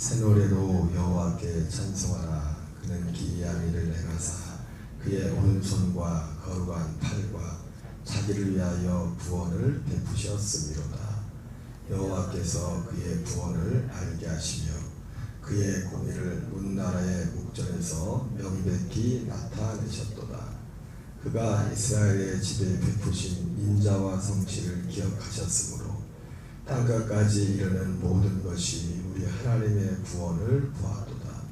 새 노래로 여호와께 찬송하라. 그는 기이한 일을 행하사 그의 오른손과 거룩한 팔과 자기를 위하여 구원을 베푸셨음이로다. 여호와께서 그의 구원을 알게 하시며 그의 공의를 문나라의 목전에서 명백히 나타내셨도다. 그가 이스라엘의 집에 베푸신 인자와 성실을 기억하셨으므로 땅끝까지 이르는 모든 것이 우리 하나님의 구원을 보았도다.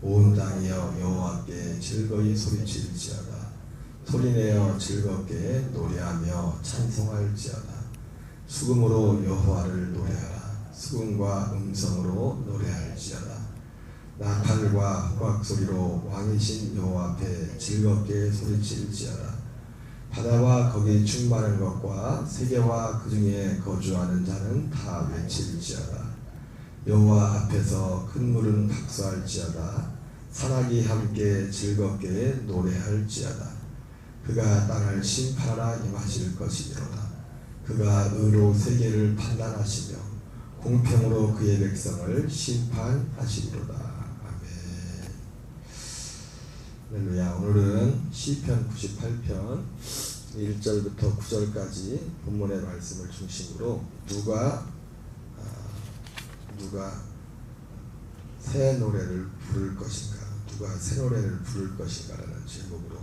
온 땅이여 여호와께 즐거이 소리칠지어다. 소리내어 즐겁게 노래하며 찬송할지어다. 수금으로 여호와를 노래하라. 수금과 음성으로 노래할지어다. 나팔과 호각 소리로 왕이신 여호와 앞에 즐겁게 소리칠지어다. 바다와 거기 충만한 것과 세계와 그 중에 거주하는 자는 다 외칠지어다. 여호와 앞에서 큰 물은 박수할지어다. 산악이 함께 즐겁게 노래할지어다. 그가 땅을 심판하라 임하실 것이니로다. 그가 의로 세계를 판단하시며 공평으로 그의 백성을 심판하시리로다. 할렐루야. 오늘은 시편 98편 1절부터 9절까지 본문의 말씀을 중심으로 누가 새 노래를 부를 것인가, 누가 새 노래를 부를 것인가라는 제목으로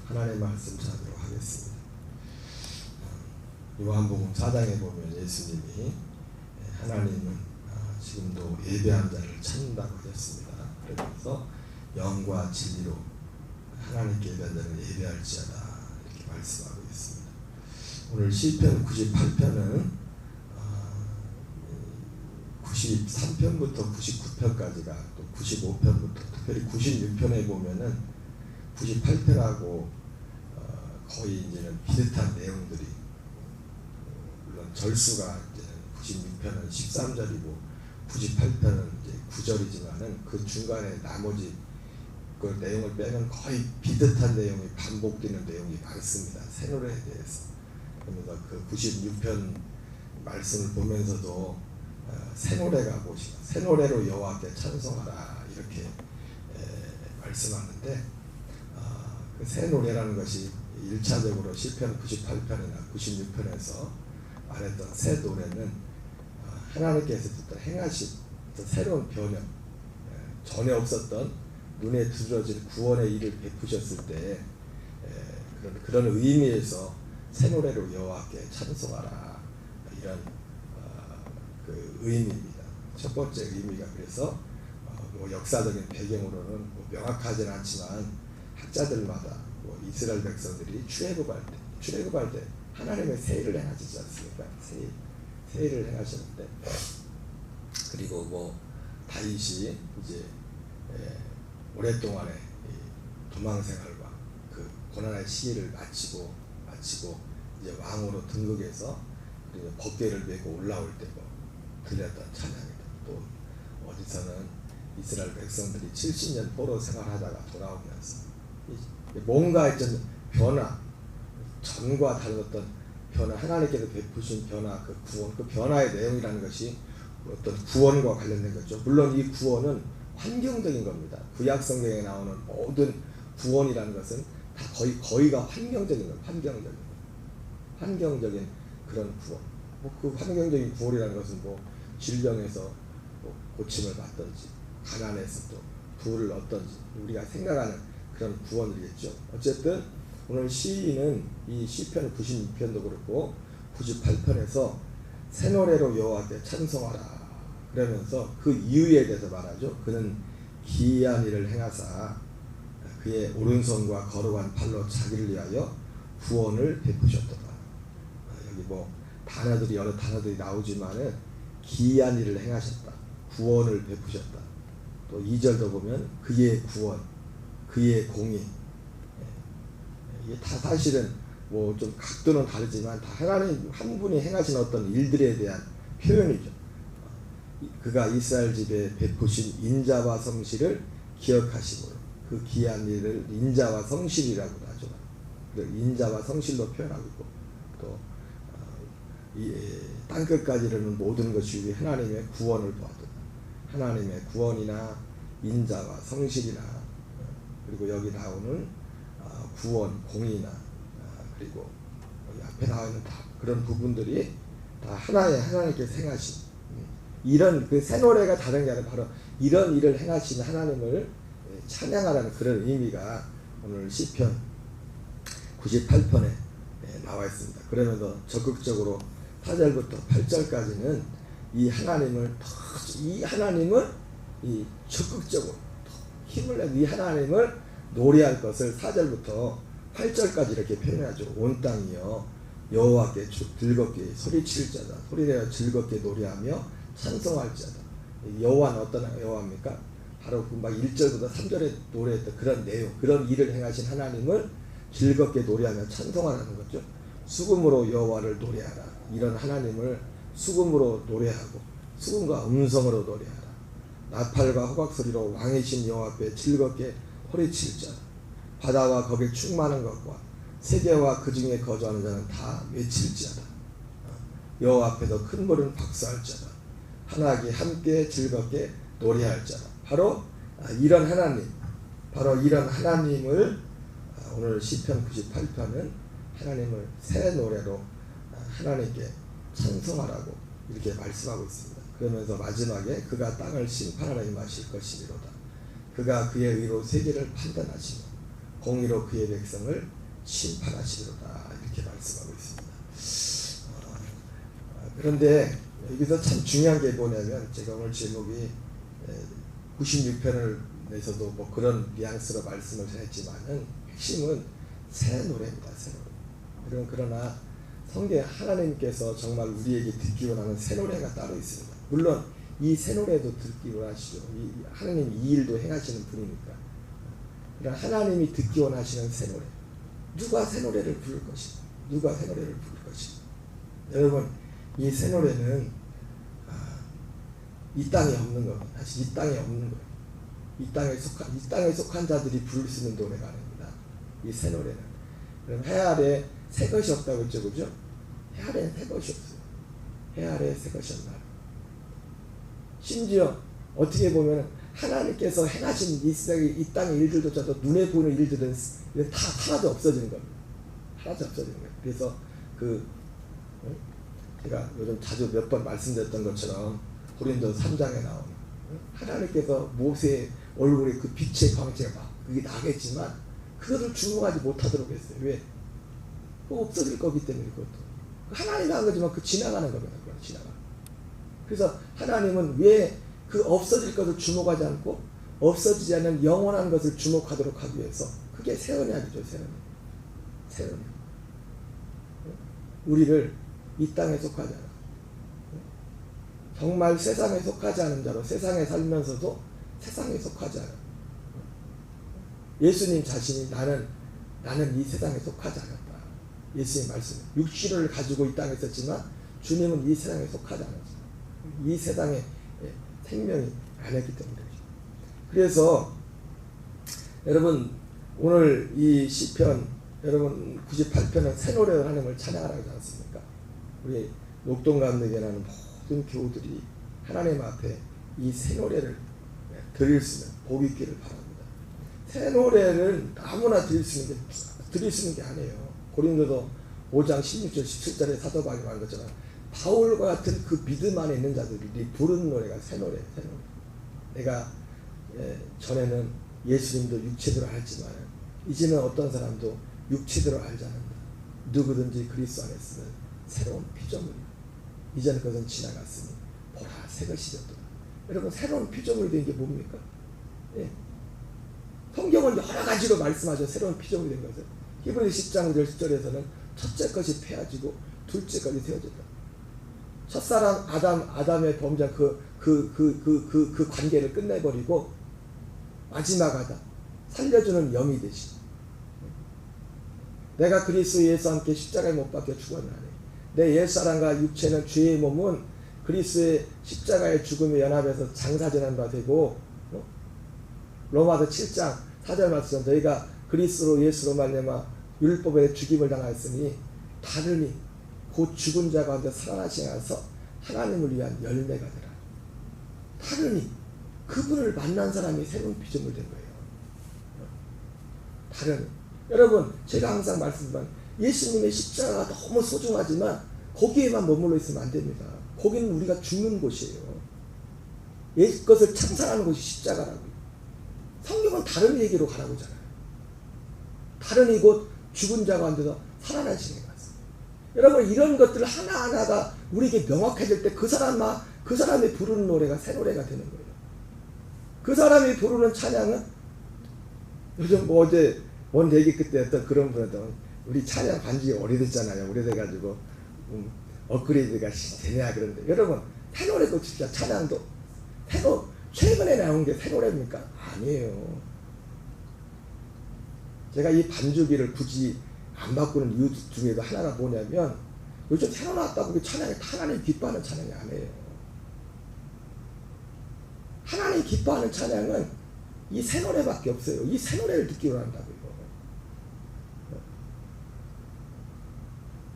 하나님의 말씀 전하도록 하겠습니다. 요한복음 4장에 보면 예수님이 하나님은 지금도 예배한 자를 찾는다고 하셨습니다. 그래서 영과 진리로 하나님께 예배한 자를 예배할지어다 이렇게 말씀하고 있습니다. 오늘 시편 98편은 93편부터 99편까지가 또 95편부터 특별히 96편에 보면은 98편하고 거의 이제는 비슷한 내용들이, 물론 절수가 이제 96편은 13절이고 98편은 이제 9절이지만은 그 중간에 나머지 그 내용을 빼면 거의 비슷한 내용이 반복되는 내용이 많습니다. 새 노래에 대해서. 그러면서 그 96편 말씀을 보면서도 새 노래가 무엇이냐, 새 노래로 여호와께 찬송하라 이렇게 말씀하는데, 그 새 노래라는 것이 1차적으로 시편 98편이나 96편에서 말했던 새 노래는 하나님께서 행하신 새로운 변형, 전에 없었던 눈에 두드러질 구원의 일을 베푸셨을 때 그런 의미에서 새 노래로 여호와께 찬송하라 이런 그 의미입니다. 첫 번째 의미가 그래서 뭐 역사적인 배경으로는 뭐 명확하지는 않지만 학자들마다 뭐 이스라엘 백성들이 출애굽할 때 하나님의 새 일을 행하시지 않습니까? 새 일을 행하셨는데, 그리고 뭐 다윗이 이제 오랫동안의 도망 생활과 그 고난의 시기를 마치고 이제 왕으로 등극해서 법궤를 메고 올라올 때 뭐 들렸던 찬양이다. 또 어디서는 이스라엘 백성들이 70년 포로 생활하다가 돌아오면서 뭔가 좀 변화, 전과 달랐던 변화, 하나님께서 베푸신 변화, 그 구원, 그 변화의 내용이라는 것이 어떤 구원과 관련된 거죠. 물론 이 구원은 환경적인 겁니다. 구약 성경에 나오는 모든 구원이라는 것은 다 거의가 환경적인 겁니다. 환경적인 그런 구원. 뭐 그 환경적인 구원이라는 것은 뭐 질병에서 뭐 고침을 받든지, 가난에서 또 부를 얻든지 우리가 생각하는 그런 구원이겠죠. 어쨌든 오늘 시인은 이 시편 96편도 그렇고 98편에서 새 노래로 여호와께 찬송하라 그러면서 그 이유에 대해서 말하죠. 그는 기이한 일을 행하사 그의 오른손과 거룩한 팔로 자기를 위하여 구원을 베푸셨도다. 여기 뭐 단어들이 여러 단어들이 나오지만은 기이한 일을 행하셨다, 구원을 베푸셨다. 또 2절도 보면 그의 구원, 그의 공의, 이게 다 사실은 뭐 좀 각도는 다르지만 다 하나님 한 분이 행하신 어떤 일들에 대한 표현이죠. 그가 이스라엘 집에 베푸신 인자와 성실을 기억하시므로, 그 귀한 일을 인자와 성실이라고도 하죠. 인자와 성실로 표현하고 있고, 또 땅끝까지 이르는 모든 것이 우리 하나님의 구원을 보았다. 하나님의 구원이나 인자와 성실이나 그리고 여기 나오는 구원, 공의나 그리고 여기 앞에 나와 있는 다 그런 부분들이 다 하나님께서 행하신 이런 그 새 노래가 다른 게 아니라 바로 이런 일을 행하신 하나님을 찬양하라는 그런 의미가 오늘 시편 98편에 나와 있습니다. 그러면서 적극적으로 4절부터 8절까지는 이 하나님을 이 적극적으로 힘을 내서 이 하나님을 노래할 것을 4절부터 8절까지 이렇게 표현하죠. 온 땅이여 여호와께 즐겁게 소리칠 자다. 소리내어 즐겁게 노래하며 찬송할지어다. 여호와는 어떤 여호와입니까? 바로 그 막 1절부터 3절에 노래했던 그런 내용, 그런 일을 행하신 하나님을 즐겁게 노래하며 찬송하라는 거죠. 수금으로 여호와를 노래하라. 이런 하나님을 수금으로 노래하고 수금과 음성으로 노래하라. 나팔과 호각소리로 왕이신 여호와 앞에 즐겁게 소리칠 자다. 바다와 거기 충만한 것과 세계와 그 중에 거주하는 자는 다 외칠지어다. 여호와 앞에서 큰 물은 박수할지어다. 하나님이 함께 즐겁게 노래할지어다. 바로 이런 하나님, 바로 이런 하나님을 오늘 시편 98편은 하나님을 새 노래로 하나님께 찬송하라고 이렇게 말씀하고 있습니다. 그러면서 마지막에 그가 땅을 심판하러 임하실 것이니로다. 그가 그의 의로 세계를 판단하시며 공의로 그의 백성을 심판하시리로다. 이렇게 말씀하고 있습니다. 그런데 여기서 참 중요한 게 뭐냐면 제가 오늘 제목이 96편을 내서도 뭐 그런 뉘앙스로 말씀을 했지만은 핵심은 새 노래입니다. 새 노래. 여러분 그러나 성경 하나님께서 정말 우리에게 듣기 원하는 새 노래가 따로 있습니다. 물론 이 새 노래도 듣기 원하시죠. 하나님이 이 일도 행하시는 분이니까. 그러나 하나님이 듣기 원하시는 새 노래. 누가 새 노래를 부를 것인가? 누가 새 노래를 부를 것인가? 여러분 이 새 노래는 이 땅에 없는 겁니다. 사실 이 땅에 없는 거예요. 이 땅에 속한 자들이 부를 수 있는 노래가 아닙니다. 이 새 노래는. 그럼 해 아래 새 것이 없다고 했죠, 그죠? 해 아래는 새 것이 없어요. 해 아래 새 것이 없나. 심지어 어떻게 보면 하나님께서 행하신 이 땅의 일들조차도 눈에 보이는 일들은 다 하나도 없어지는 겁니다. 하나도 없어지는 거예요. 그래서 제가 요즘 자주 몇 번 말씀드렸던 것처럼 고린도 3장에 나오는 하나님께서 모세의 얼굴에 그 빛의 광채가 막 그게 나겠지만 그것을 주목하지 못하도록 했어요. 왜? 그거 없어질 거기 때문에 그것도 하나님이 한 거지만 그 지나가는 겁니다. 지나가. 그래서 하나님은 왜 그 없어질 것을 주목하지 않고 없어지지 않는 영원한 것을 주목하도록 하기 위해서 그게 새 언약이죠. 새 언약. 우리를 이 땅에 속하지 않아. 정말 세상에 속하지 않은 자로 세상에 살면서도 세상에 속하지 않아. 예수님 자신이 나는 이 세상에 속하지 않았다. 예수님 말씀. 육신을 가지고 이 땅에 있었지만 주님은 이 세상에 속하지 않았다. 이 세상에 생명이 아니었기 때문이죠. 그래서 여러분 오늘 이 시편 여러분 98편은 새 노래로 하나님을 찬양하라고 하지 않습니까? 우리 녹동감독에 나는 모든 교우들이 하나님 앞에 이 새 노래를 드릴 수 있는 복 있기를 바랍니다. 새 노래를 아무나 드릴 수 있는 게 아니에요. 고린도서 5장 16절 17절에 사도 바울이 말한 것처럼 바울과 같은 그 믿음 안에 있는 자들이 부르는 노래가 새 노래예요. 새 노래. 내가 전에는 예수님도 육체대로 알지만 이제는 어떤 사람도 육체대로 알지 않는다. 누구든지 그리스도 안에 있으면 새로운 피조물이다. 이제는 그것은 지나갔으니 보라 새 것이 되었도다. 여러분 새로운 피조물이 된 게 뭡니까? 성경은 여러 가지로 말씀하죠. 새로운 피조물이 된 것을. 히브리서 10장 10절에서는 첫째 것이 폐하지고 둘째 것이 세워졌다. 첫사람 아담의 범죄한 그 관계를 끝내버리고 마지막 아담 살려주는 영이 되시고 내가 그리스도 예수와 함께 십자가에 못 박혀 죽었나니 내 옛사람과 육체는 죄의 몸은 그리스도의 십자가의 죽음에 연합해서 장사되는 바 되고 로마서 7장 4절 말씀 너희가 그리스도 예수로 말미암아 율법에 죽임을 당하였으니 다르니 곧 죽은 자 가운데 살아나시면서 하나님을 위한 열매가 되라. 다르니 그분을 만난 사람이 새로운 피조물 된 거예요. 다르니. 여러분 제가 항상 말씀드리지만 예수님의 십자가가 너무 소중하지만 거기에만 머물러 있으면 안 됩니다. 거기는 우리가 죽는 곳이에요. 것을 참사하는 곳이 십자가라고요. 성경은 다른 얘기로 가라고 하잖아요. 다른 이곳 죽은 자가 앉아서 살아나시는 것 같습니다. 여러분 이런 것들 하나하나가 우리에게 명확해질 때 그 사람이 부르는 노래가 새 노래가 되는 거예요. 그 사람이 부르는 찬양은 요즘 뭐 어제 원 얘기 그때 했던 그런 분들 우리 찬양 반지 오래됐잖아요. 오래돼가지고 업그레이드가 되냐 그런데 여러분 새 노래도 진짜 찬양도 최근에 나온 게 새 노래입니까? 아니에요. 제가 이 반주기를 굳이 안 바꾸는 이유 중에도 하나가 뭐냐면 요즘 새로 나왔다고 찬양이 하나님 기뻐하는 찬양이 아니에요. 하나님 기뻐하는 찬양은 이 새 노래밖에 없어요. 이 새 노래를 듣기 원한다고요.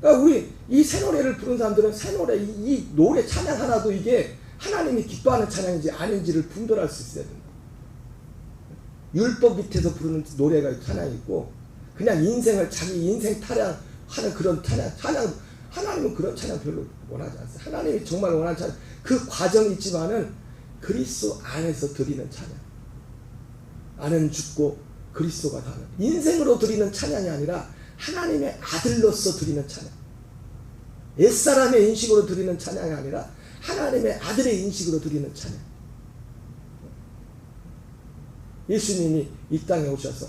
그러니까 우리 이 새 노래를 부르는 사람들은 새 노래 이 노래 찬양 하나도 이게 하나님이 기뻐하는 찬양인지 아닌지를 분별할 수 있어야 된다. 율법 밑에서 부르는 노래가 찬양이 있고 그냥 자기 인생 타령하는 그런 찬양 하나님은 그런 찬양 별로 원하지 않아요. 하나님이 정말 원하는 찬양 그 과정이 있지만은 그리스도 안에서 드리는 찬양. 나는 죽고 그리스도가 사는 인생으로 드리는 찬양이 아니라 하나님의 아들로서 드리는 찬양. 옛사람의 인식으로 드리는 찬양이 아니라 하나님의 아들의 인식으로 드리는 찬양. 예수님이 이 땅에 오셔서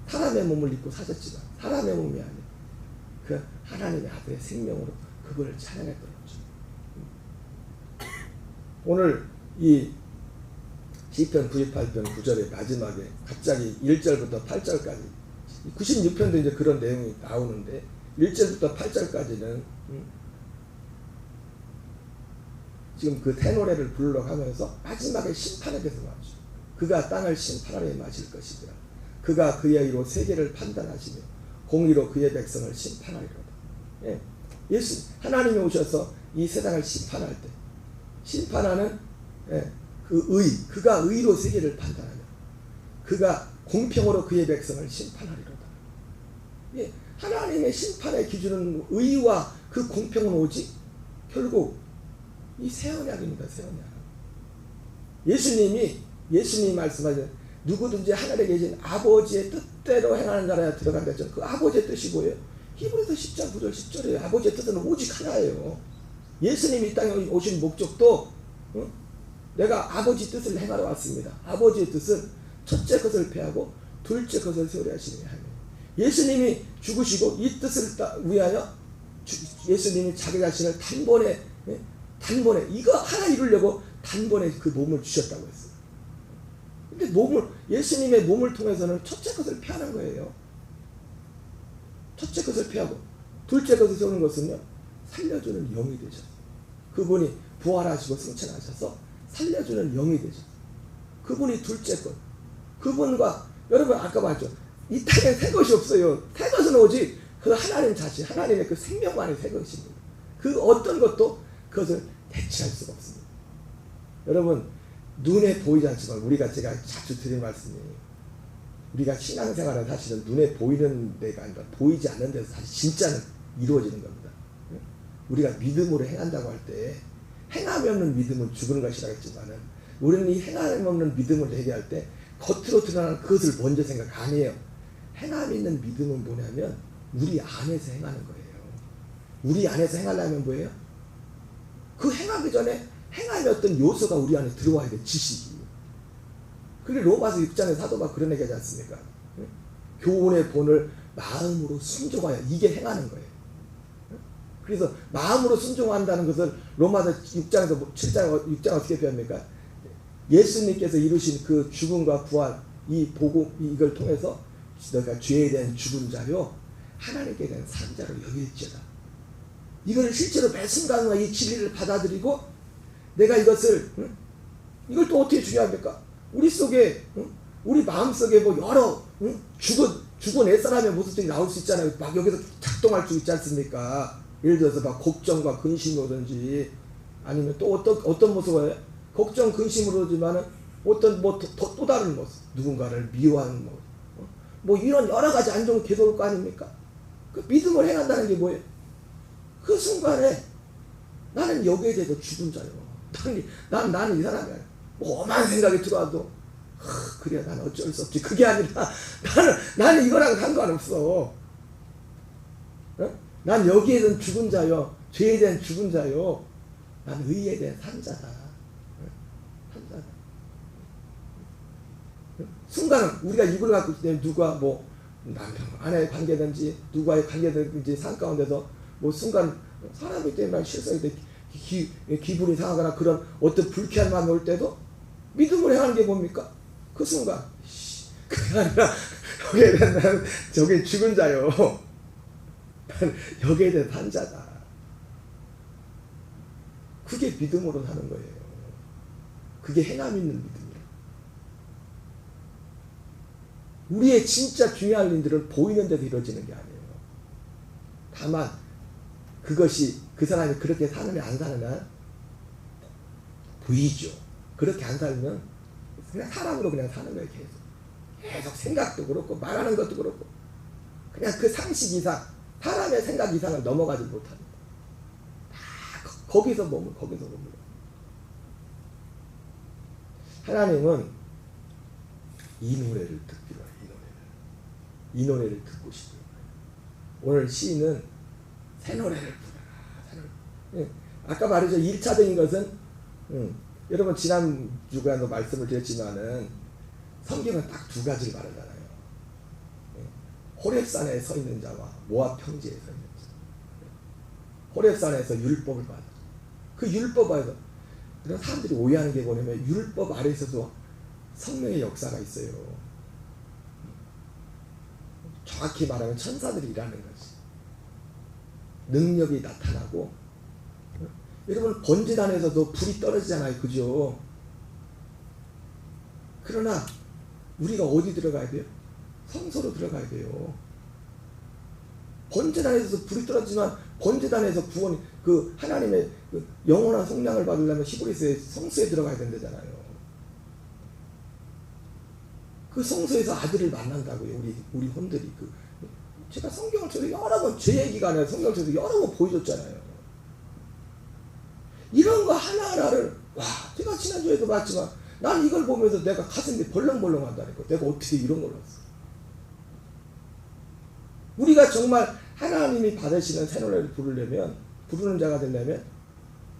사람의 몸을 입고 사셨지만 사람의 몸이 아닌 그 하나님의 아들의 생명으로 그분을 찬양했던 거죠. 오늘 이 시편 98편 9절의 마지막에 갑자기 1절부터 8절까지 96편도 이제 그런 내용이 나오는데 1절부터 8절까지는 지금 그 새노래를 부르러 가면서 마지막에 심판에 대해서 나오죠. 그가 땅을 심판하러 마실 것이더라. 그가 그의 의로 세계를 판단하시며 공의로 그의 백성을 심판하리로다. 예. 하나님이 오셔서 이 세상을 심판할 때 심판하는 그가 의로 세계를 판단하며 그가 공평으로 그의 백성을 심판하리로다. 예. 하나님의 심판의 기준은 의와 그 공평은 오직 결국 이 새 언약입니다. 새 언약. 예수님이 말씀하신 누구든지 하늘에 계신 아버지의 뜻대로 행하는 자라야 들어간다 했죠. 그 아버지의 뜻이 뭐예요? 히브리서 10장 9절 10절이에요. 아버지의 뜻은 오직 하나예요. 예수님이 이 땅에 오신 목적도 내가 아버지 뜻을 행하러 왔습니다. 아버지의 뜻은 첫째 것을 패하고 둘째 것을 세우려 하시니 하며 예수님이 죽으시고 이 뜻을 위하여 예수님이 자기 자신을 단번에 이거 하나 이루려고 단번에 그 몸을 주셨다고 했어요. 근데 예수님의 몸을 통해서는 첫째 것을 피하는 거예요. 첫째 것을 피하고 둘째 것을 세우는 것은요 살려주는 영이 되셨어요. 그분이 부활하시고 승천하셔서 살려주는 영이 되셨어요. 그분이 둘째 것. 그분과 여러분 아까 말했죠. 이 땅에 새 것이 없어요. 새 것은 오직 그 하나님 자신, 하나님의 그 생명만이 새 것입니다. 그 어떤 것도 그것을 대체할 수가 없습니다. 여러분 눈에 보이지 않지만 제가 자주 드리는 말씀이 우리가 신앙생활은 사실은 눈에 보이는 데가 아니라 보이지 않는 데서 사실 진짜는 이루어지는 겁니다. 우리가 믿음으로 행한다고 할 때 행함이 없는 믿음은 죽은 것이라 했지만은 우리는 이 행함이 없는 믿음을 얘기할 때 겉으로 드러나는 그것을 먼저 생각 아니에요. 행함이 있는 믿음은 뭐냐면 우리 안에서 행하는 거예요. 우리 안에서 행하려면 뭐예요? 그 행하기 전에 행함의 어떤 요소가 우리 안에 들어와야 돼. 지식이. 그게 로마서 6장의 사도 바울 그런 얘기하지 않습니까? 교훈의 본을 마음으로 순종하여 이게 행하는 거예요. 그래서 마음으로 순종한다는 것을 로마서 6장에서 6장 어떻게 표현합니까? 예수님께서 이루신 그 죽음과 부활 이 복음 이걸 통해서 너가 죄에 대한 죽은 자요 하나님께 대한 산 자로 여길지어다. 이걸 실제로 매 순간마다 이 진리를 받아들이고 내가 이걸 또 어떻게 중요합니까? 우리 속에 우리 마음 속에 뭐 여러 죽은 옛사람의 모습들이 나올 수 있잖아요. 막 여기서 작동할 수 있지 않습니까? 예를 들어서 막 걱정과 근심이 오든지 아니면 또 어떤 모습을 걱정 근심으로 오지만은 어떤 뭐 또 다른 모습, 누군가를 미워하는 모습, 뭐 이런 여러 가지 안 좋은 궤도 올 거 아닙니까? 그 믿음을 행한다는 게 뭐예요? 그 순간에 나는 여기에 대해서 죽은 자요. 나는 이 사람이 아니야. 뭐 엄한 생각이 들어와도 그래 나는 어쩔 수 없지. 그게 아니라 나는 이거랑 상관없어. 난 여기에 대한 죽은 자요. 죄에 대한 죽은 자요. 난 의에 대한 산 자다. 산 자다. 순간 우리가 이걸 갖고 있을 때 누가 뭐 남편, 아내의 관계든지 누구와의 관계든지 삶 가운데서 뭐 순간 사람이 때문에 실수하게 돼 기분이 상하거나 그런 어떤 불쾌한 마음이 올 때도 믿음을 행하는 게 뭡니까? 그 순간 그게 아니라 여기에 대한 나는 저게 죽은 자요. 여기에 대한 산자다. 그게 믿음으로 사는 거예요. 그게 행함 있는 믿음이에요. 우리의 진짜 중요한 일들은 보이는 데서 이루어지는 게 아니에요. 다만 그것이 그 사람이 그렇게 사느냐 안 사느냐 보이죠. 그렇게 안 살면 그냥 사람으로 그냥 사는 거예요. 계속 생각도 그렇고 말하는 것도 그렇고 그냥 그 상식 이상 사람의 생각 이상을 넘어가지 못합니다. 다 거기서 머물러. 하나님은 이 노래를 듣기로 해요. 이 노래를 듣고 싶어요. 오늘 시인은 새 노래를 부르라. 아까 말이죠. 1차적인 것은 여러분 지난 주간도 말씀을 드렸지만은 성경은 딱 두 가지를 말하잖아요. 호렙산에 서 있는 자와 모압 평지에 서 있는 자. 호렙산에서 율법을 받아. 그 율법 안에서 그런 사람들이 오해하는 게 뭐냐면 율법 아래에서도 성령의 역사가 있어요. 정확히 말하면 천사들이 일하는 거지. 능력이 나타나고 여러분 번제단에서도 불이 떨어지잖아요. 그죠? 그러나 우리가 어디 들어가야 돼요? 성소로 들어가야 돼요. 번제단에서도 불이 떨어지지만 번제단에서 구원 그 하나님의 그 영원한 성량을 받으려면 히브리서의 성소에 들어가야 된다잖아요. 그 성소에서 아들을 만난다고요. 우리 혼들이 제가 성경을 쳐서 여러 번 제 얘기가 아니라 성경을 쳐서 여러 번 보여줬잖아요. 이런 거 하나하나를 제가 지난주에도 봤지만 난 이걸 보면서 내가 가슴이 벌렁벌렁 한다니까. 내가 어떻게 이런 걸 했어. 우리가 정말 하나님이 받으시는 새 노래를 부르는 자가 되려면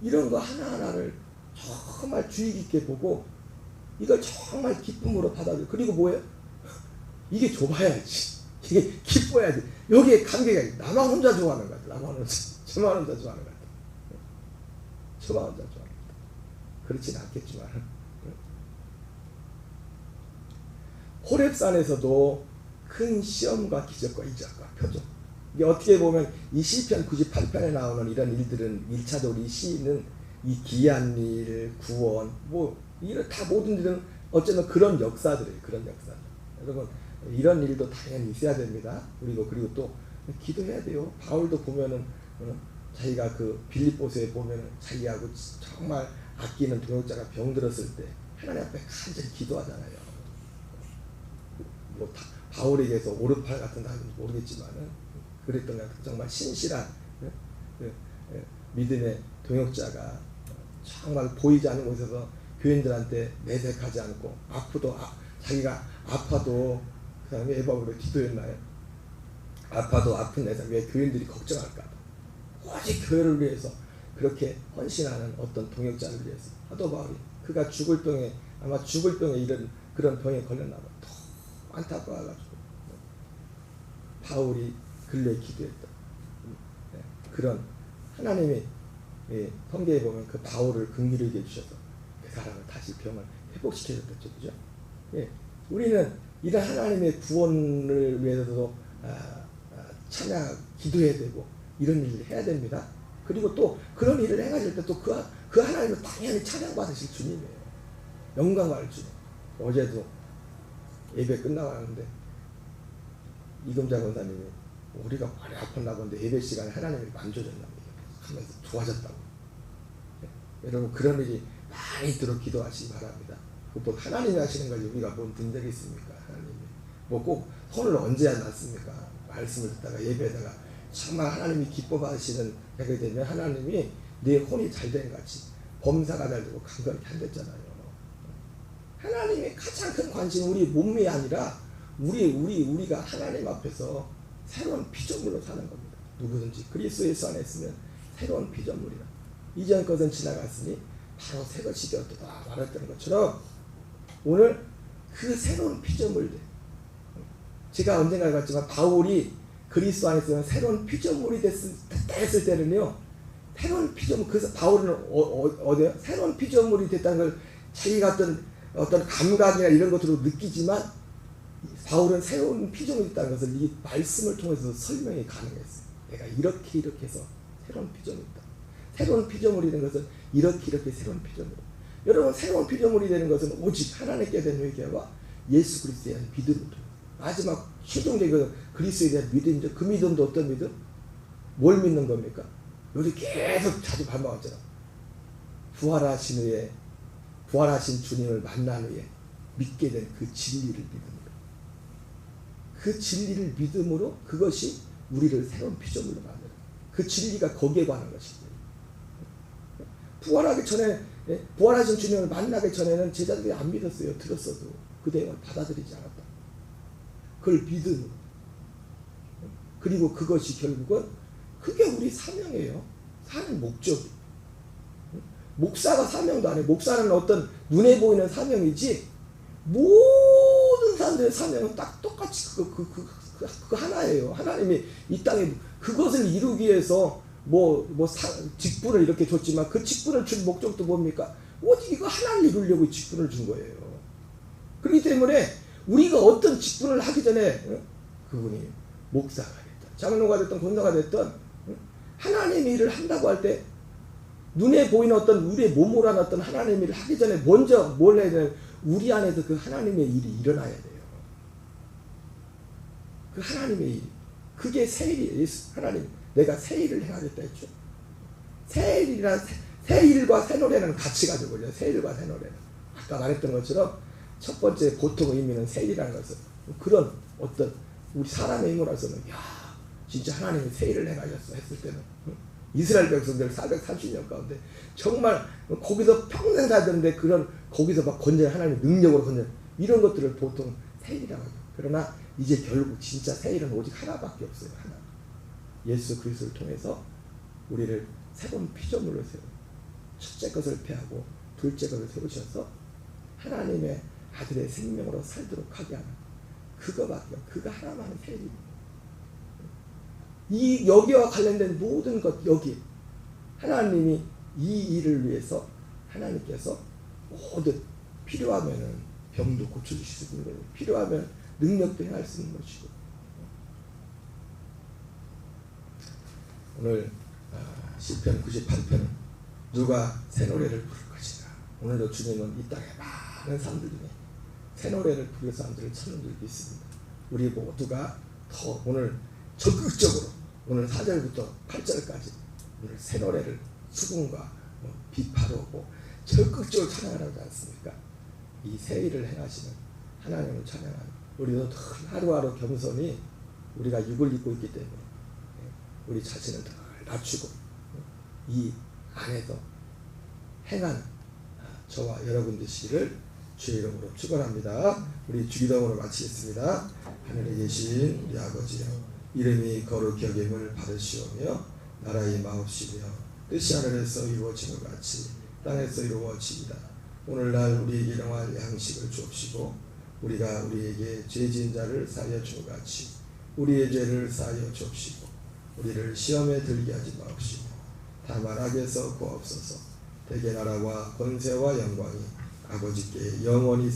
이런 거 하나하나를 정말 주의 깊게 보고 이걸 정말 기쁨으로 받아들여. 그리고 뭐예요? 이게 좁아야지. 이게 기뻐야지. 여기에 관계가 있어. 나만 혼자 좋아하는 것 같아. 저만 혼자 좋아하는 것 같아. 저만 혼자 좋아하는 것 같아. 그렇진 않겠지만 호렙산에서도 큰 시험과 기적과 이적과 표적. 이게 어떻게 보면 이 시편 98편에 나오는 이런 일들은 1차적으로 이 시인은 이 기이한 일, 구원, 이런 다 모든 일은 어쩌면 그런 역사들이에요. 그런 역사들. 여러분 이런 일도 당연히 있어야 됩니다. 그리고 또 기도해야 돼요. 바울도 보면은 자기가 그 빌립보서에 보면은 자기하고 정말 아끼는 동역자가 병들었을 때 하나님 앞에 간절히 기도하잖아요. 바울에게서 오르팔 같은 단어인지 모르겠지만은 그랬던 것 같아요. 정말 신실한 믿음의 동역자가 정말 보이지 않는 곳에서 교인들한테 내색하지 않고 자기가 아파도 그 다음에 에바브로 기도했나요? 아파도 아픈 내색 왜 교인들이 걱정할까? 오직 교회를 위해서 그렇게 헌신하는 어떤 동역자를 위해서 사도 바울이 그가 아마 죽을 병에 이런 그런 병에 걸렸나 봐. 더 안타까워가지고 바울이 근래 기도했던 그런 하나님이 성경에 보면 그 바울을 긍휼히 여겨주셔서 그 사람을 다시 병을 회복시켜줬죠. 그죠? 우리는 이런 하나님의 구원을 위해서도 찬양, 기도해야 되고 이런 일을 해야 됩니다. 그리고 또 그런 일을 행하실 때 또 그 하나님을 당연히 찬양받으실 주님이에요. 영광 받을 주님. 어제도 예배 끝나고 하는데 이금자 권사님이 우리가 많이 아팠나 본데 예배 시간에 하나님이 만져줬나 하면서 좋아졌다고. 여러분 그런 일이 많이 들어 기도하시기 바랍니다. 또 하나님이 하시는 걸 우리가 뭔 든 적이 있습니까? 하나님이 뭐 꼭 손을 얹어야 낫습니까? 말씀을 듣다가 예배에다가 정말 하나님이 기뻐하시는 하게 되면 하나님이 내 혼이 잘된 같이 범사가 잘 되고 강건케 한댔잖아요. 하나님의 가장 큰 관심은 우리 몸이 아니라 우리가 하나님 앞에서 새로운 피조물로 사는 겁니다. 누구든지 그리스도 예수 안에 있으면 새로운 피조물이라. 이전 것은 지나갔으니 바로 새 것이 되었다 말했던 것처럼 오늘 그 새로운 피조물들, 제가 언젠가 봤지만 바울이 그리스도 안에 있으면 새로운 피조물이 됐을 때는요, 새로운 피조물, 그래서 바울은 어디요? 새로운 피조물이 됐다는 걸 자기가 어떤 감각이나 이런 것으로 느끼지만 바울은 새로운 피조물이 있다는 것을 이 말씀을 통해서 설명이 가능했어요. 내가 이렇게 해서 새로운 피조물이다. 새로운 피조물이 된 것은 이렇게 새로운 피조물. 여러분, 새로운 피조물이 되는 것은 오직 하나님께 대한 회개와 예수 그리스도에 대한 믿음을 통해 마지막 최종적인 그리스도에 대한 믿음이죠. 그 믿음도 어떤 믿음? 뭘 믿는 겁니까? 요새 계속 자주 반복하잖아. 부활하신 주님을 만난 후에 믿게 된 그 진리를 믿음으로, 그 진리를 믿음으로 그것이 우리를 새로운 피조물로 만드는, 그 진리가 거기에 관한 것입니다. 부활하기 전에, 부활하신 주님을 만나기 전에는 제자들이 안 믿었어요. 들었어도 그 내용을 받아들이지 않았다. 그걸 믿음으로, 그리고 그것이 결국은 그게 우리 사명이에요. 사는 목적이. 목사가 사명도 아니에요. 목사는 어떤 눈에 보이는 사명이지 모든 사람들의 사명은 딱 똑같이 그 하나예요. 하나님이 이 땅에 그것을 이루기 위해서 직분을 이렇게 줬지만 그 직분을 준 목적도 뭡니까? 오직 이거 하나를 이루려고 직분을 준 거예요. 그렇기 때문에 우리가 어떤 직분을 하기 전에 그분이 목사가 됐든 장로가 됐든 권사가 됐든 하나님의 일을 한다고 할 때 눈에 보이는 어떤 우리의 몸으로 하는 어떤 하나님의 일을 하기 전에 먼저 뭘 해야 되냐면 우리 안에서 그 하나님의 일이 일어나야 돼요. 그 하나님의 일, 그게 새 일이에요. 하나님, 내가 새 일을 해야겠다 했죠. 새 일과 새 노래는 같이 가지고 올려요. 새 일과 새 노래는 아까 말했던 것처럼 첫 번째 보통 의미는 새 일이라는 것은 그런 어떤 우리 사람의 힘으로서는 야 진짜 하나님이 새 일을 해가셨어 했을 때는 이스라엘 백성들 430년 가운데 정말 거기서 평생 살던데 그런 거기서 막 하나님의 능력으로 건져 이런 것들을 보통 새 일이라고 하죠. 그러나 이제 결국 진짜 새 일은 오직 하나밖에 없어요. 하나. 예수 그리스도를 통해서 우리를 새로운 피조물로 세워 첫째 것을 폐하고 둘째 것을 세우셔서 하나님의 아들의 생명으로 살도록 하게 하는 그거밖에 그거 하나만의 새 일입니다. 이 여기와 관련된 모든 것 여기 하나님이 이 일을 위해서 하나님께서 모든 필요하면은 병도 고쳐주실 수 있는 거예요. 필요하면 능력도 행할 수 있는 것이고 오늘 시편 98편은 누가 새 노래를 부를 것인가. 오늘도 주님은 이 땅에 많은 사람들 중에 새 노래를 부를 사람들을 찾는 줄 믿습니다. 우리 모두가 더 오늘 적극적으로 오늘 4절부터 8절까지 오늘 새 노래를 수군과 비파로 적극적으로 찬양하지 않습니까? 이 새 일을 행하시는 하나님을 찬양하는 우리도 하루하루 겸손히 우리가 육을 입고 있기 때문에 우리 자신을 더 낮추고 이 안에서 행하는 저와 여러분 되시기를 주의 이름으로 축원합니다. 우리 주기도문을 마치겠습니다. 하늘에 계신 우리 아버지여 이름이 거룩히 여김을 받으시오며 나라의 마옵시며 뜻이 하늘에서 이루어지는 같이 땅에서 이루어지이다. 오늘날 우리에게 일용할 양식을 주옵시고 우리가 우리에게 죄지은 자를 사하여 주는 같이 우리의 죄를 사하여 주옵시고 우리를 시험에 들게 하지 마옵시고 다만 악에서 구하옵소서. 대개 나라와 권세와 영광이 아버지께 영원히